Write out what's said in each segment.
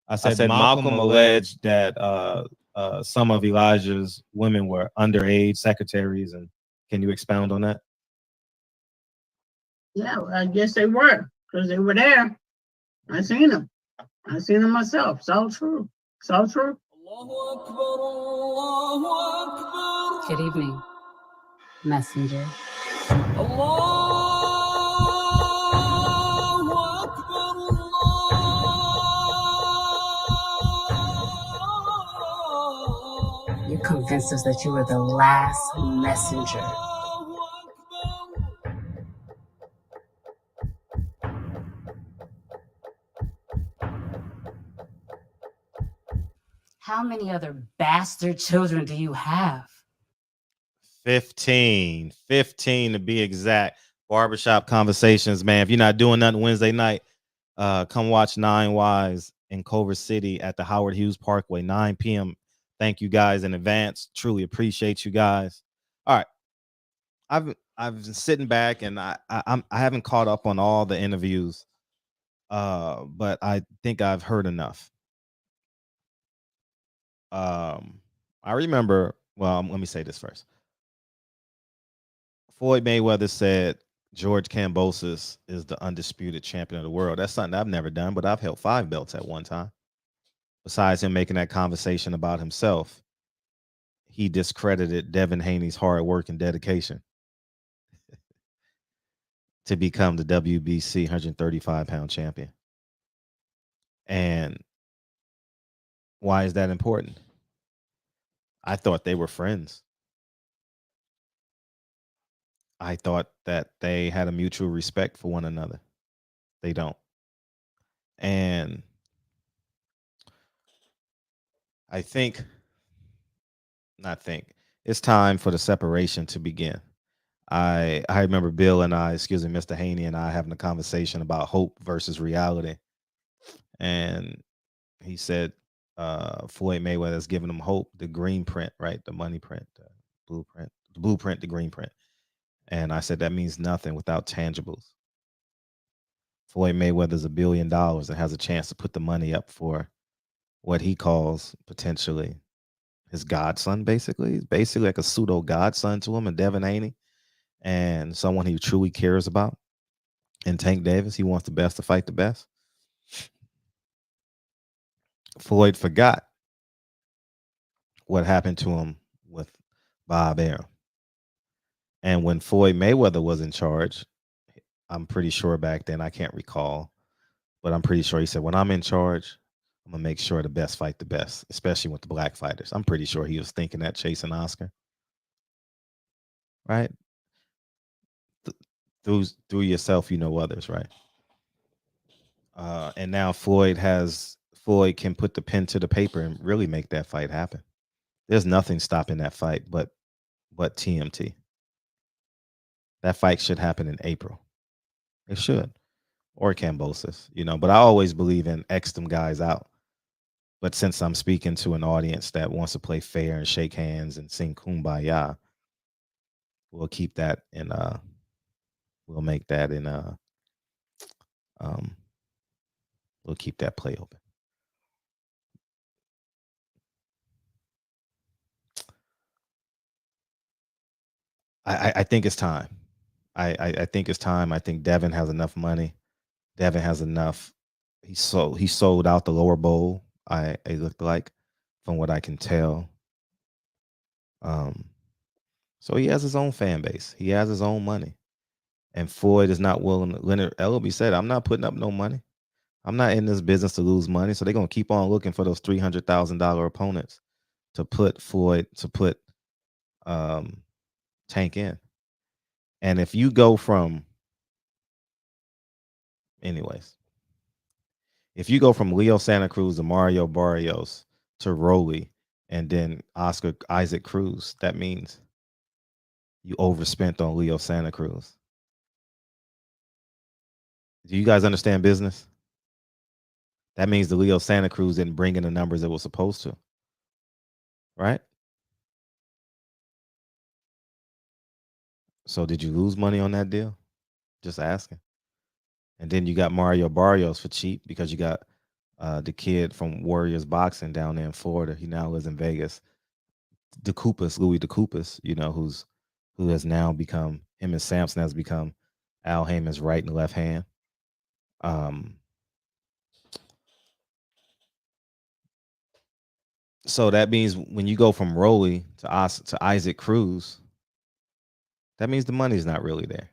I said Malcolm alleged that some of Elijah's women were underage secretaries, and can you expound on that? Yeah, I guess they were because they were there. I seen them. I seen them myself. It's all true. It's all true. Good evening, messenger. You convinced us that you were the last messenger. How many other bastard children do you have? 15 to be exact. Barbershop Conversations, man. If you're not doing nothing Wednesday night, come watch 9 Wise in Culver City at the Howard Hughes Parkway, 9 p.m. Thank you guys in advance. Truly appreciate you guys. All right. I've been sitting back and I haven't caught up on all the interviews, but I think I've heard enough. I remember. Well, let me say this first. Floyd Mayweather said George Kambosos is the undisputed champion of the world. That's something I've never done, but I've held 5 belts at one time. Besides him making that conversation about himself, he discredited Devin Haney's hard work and dedication to become the WBC 135-pound champion. And why is that important? I thought they were friends. I thought that they had a mutual respect for one another. They don't. And it's time for the separation to begin. I remember Bill and I, Mr. Haney and I having a conversation about hope versus reality. And he said Floyd Mayweather has given him hope, the green print, right? The money print, the blueprint, the green print. And I said that means nothing without tangibles. Floyd Mayweather's $1 billion and has a chance to put the money up for what he calls potentially his godson, basically. He's basically like a pseudo godson to him, and Devin Haney, and someone he truly cares about. And Tank Davis, he wants the best to fight the best. Floyd forgot what happened to him with Bob Arum. And when Floyd Mayweather was in charge, I'm pretty sure back then, I can't recall, but I'm pretty sure he said, when I'm in charge, I'm going to make sure the best fight the best, especially with the black fighters. I'm pretty sure he was thinking that chasing Oscar. Right? Through yourself, you know others, right? And now Floyd can put the pen to the paper and really make that fight happen. There's nothing stopping that fight but TMT. That fight should happen in April. It should. Or Kambosos, but I always believe in X them guys out. But since I'm speaking to an audience that wants to play fair and shake hands and sing Kumbaya, we'll keep that in we'll make that in we'll keep that play open. I think it's time. I think it's time. I think Devin has enough money. Devin has enough. He sold out the lower bowl. It looked like, from what I can tell. So he has his own fan base. He has his own money. And Floyd is not willing to. Leonard Ellerbe said, I'm not putting up no money. I'm not in this business to lose money. So they're going to keep on looking for those $300,000 opponents to put Tank in. And if you go from, if you go from Leo Santa Cruz to Mario Barrios to Rolly and then Oscar Isaac Cruz, that means you overspent on Leo Santa Cruz. Do you guys understand business? That means the Leo Santa Cruz didn't bring in the numbers it was supposed to. Right? So did you lose money on that deal? Just asking. And then you got Mario Barrios for cheap because you got the kid from Warriors Boxing down there in Florida. He now lives in Vegas. Louis DeCoupas, who has now become him and Samson has become Al Heyman's right and left hand. Um, so that means when you go from Rolly to Isaac Cruz, that means the money's not really there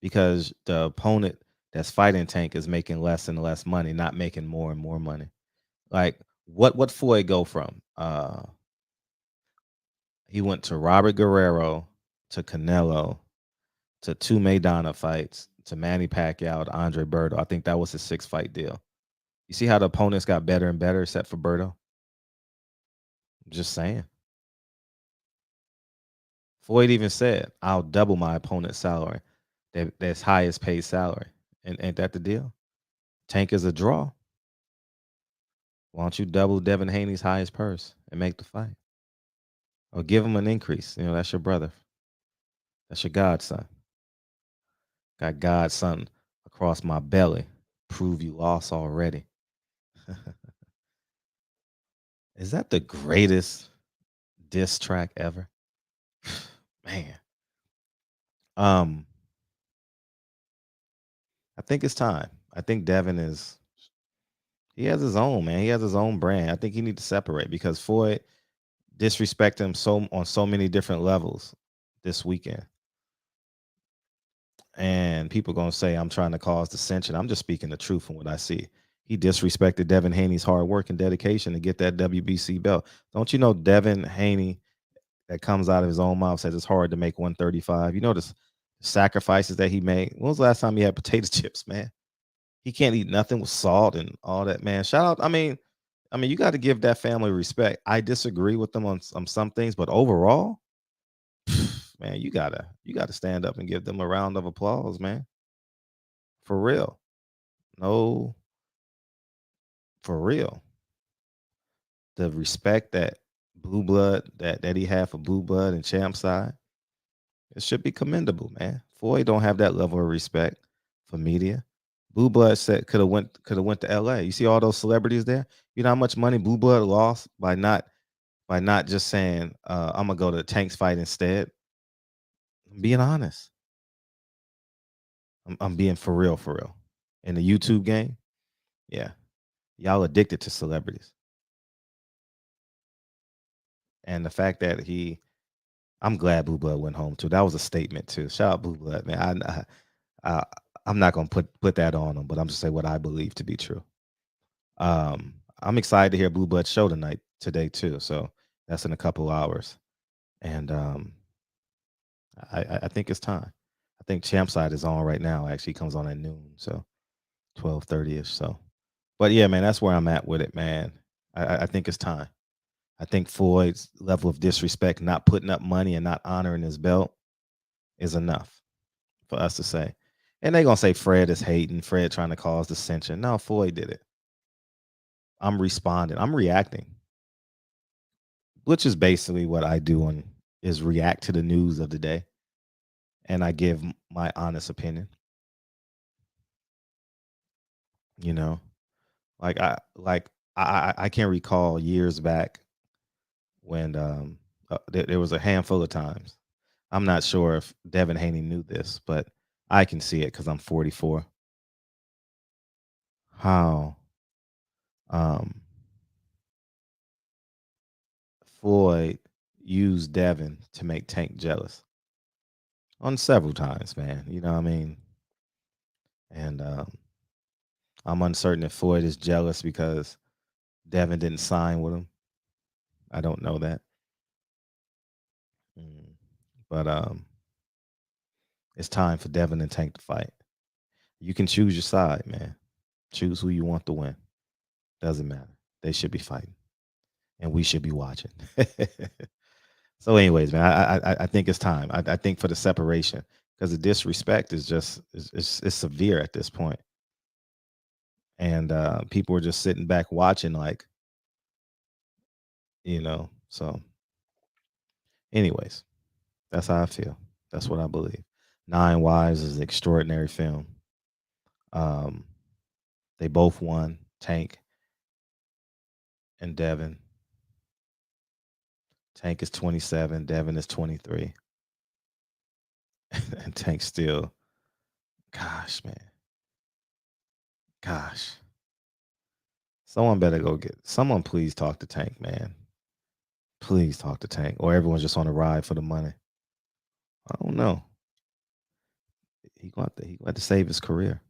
because the opponent that's fighting Tank is making less and less money, not making more and more money. Like what Floyd go from? He went to Robert Guerrero, to Canelo, to two Maidana fights, to Manny Pacquiao, to Andre Berto. I think that was his 6-fight deal. You see how the opponents got better and better, except for Berto? I'm just saying. Floyd even said, "I'll double my opponent's salary. That's highest paid salary." And ain't that the deal? Tank is a draw. Why don't you double Devin Haney's highest purse and make the fight? Or give him an increase. That's your brother. That's your godson. Got godson across my belly. Prove you lost already. Is that the greatest diss track ever? Man. I think it's time. I think Devin he has his own, man. He has his own brand. I think he needs to separate because Floyd disrespected him on so many different levels this weekend. And people gonna say I'm trying to cause dissension. I'm just speaking the truth from what I see. He disrespected Devin Haney's hard work and dedication to get that WBC belt. Don't you know Devin Haney, that comes out of his own mouth, says it's hard to make 135. You know the sacrifices that he made. When was the last time he had potato chips, man? He can't eat nothing with salt and all that, man. Shout out. I mean, you got to give that family respect. I disagree with them on some things, but overall, man, you gotta stand up and give them a round of applause, man. For real. No, for real. The respect that Blue Blood that he had for Blue Blood and Champ side, it should be commendable, man. Floyd don't have that level of respect for media. Blue Blood said could have went to LA. You see all those celebrities there? You know how much money Blue Blood lost by not just saying I'm gonna go to Tank's fight instead. I'm being honest. I'm being for real, for real. In the YouTube game, yeah, y'all addicted to celebrities, and the fact that I'm glad Blue Blood went home too. That was a statement too. Shout out Blue Blood, man. I I'm not gonna put that on him, but I'm just saying what I believe to be true. I'm excited to hear Blue Blood show today too. So that's in a couple hours, and I think it's time. I think Champ Side is on right now. Actually, comes on at noon, so 12:30ish. So, but yeah, man, that's where I'm at with it, man. I think it's time. I think Floyd's level of disrespect, not putting up money and not honoring his belt, is enough for us to say. And they gonna say Fred is hating, Fred trying to cause dissension. No, Floyd did it. I'm responding. I'm reacting, which is basically what I do is react to the news of the day, and I give my honest opinion. You know, I can recall years back when there was a handful of times. I'm not sure if Devin Haney knew this, but I can see it because I'm 44. How um, Floyd used Devin to make Tank jealous on several times, man. You know what I mean? And I'm uncertain if Floyd is jealous because Devin didn't sign with him. I don't know that. Mm. But it's time for Devin and Tank to fight. You can choose your side, man. Choose who you want to win. Doesn't matter. They should be fighting, and we should be watching. So, anyways, man, I think it's time. I think for the separation because the disrespect is just it's severe at this point, and people are just sitting back watching, like So, anyways, that's how I feel. That's what I believe. Nine Wives is an extraordinary film. Um, they both won. Tank and Devin. Tank is 27. Devin is 23. And Tank still, gosh, man. Gosh. Someone better go get, someone please talk to Tank, man. Please talk to Tank. Or everyone's just on a ride for the money. I don't know. He going to save his career.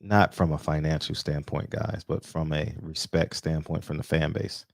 Not from a financial standpoint, guys, but from a respect standpoint from the fan base.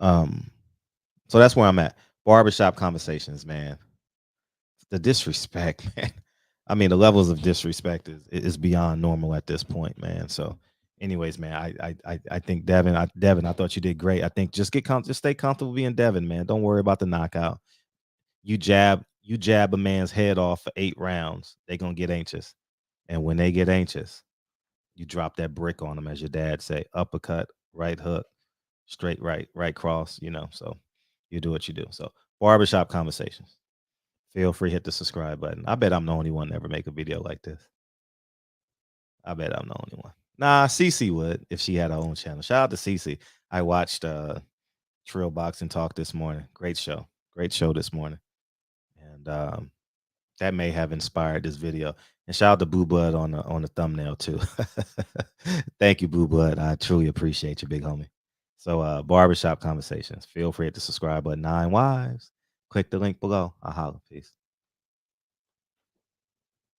So that's where I'm at. Barbershop conversations, man. The disrespect, man. I mean, the levels of disrespect is beyond normal at this point, man. So, anyways, man, I think Devin, I thought you did great. I think just stay comfortable being Devin, man. Don't worry about the knockout. You jab a man's head off for 8 rounds, they gonna get anxious, and when they get anxious, you drop that brick on them, as your dad say, uppercut, right hook, straight right cross. So you do what you do. So barbershop conversations. Feel free, hit the subscribe button. I bet I'm the only one to ever make a video like this. I bet I'm the only one. Nah, Cece would if she had her own channel. Shout out to Cece. I watched Trill Boxing Talk this morning. Great show this morning. And that may have inspired this video. And shout out to Boo Bud on the thumbnail too. Thank you, Boo Bud. I truly appreciate you, big homie. So barbershop conversations. Feel free to hit the subscribe button. 9 Wives. Click the link below. I'll holler. Peace.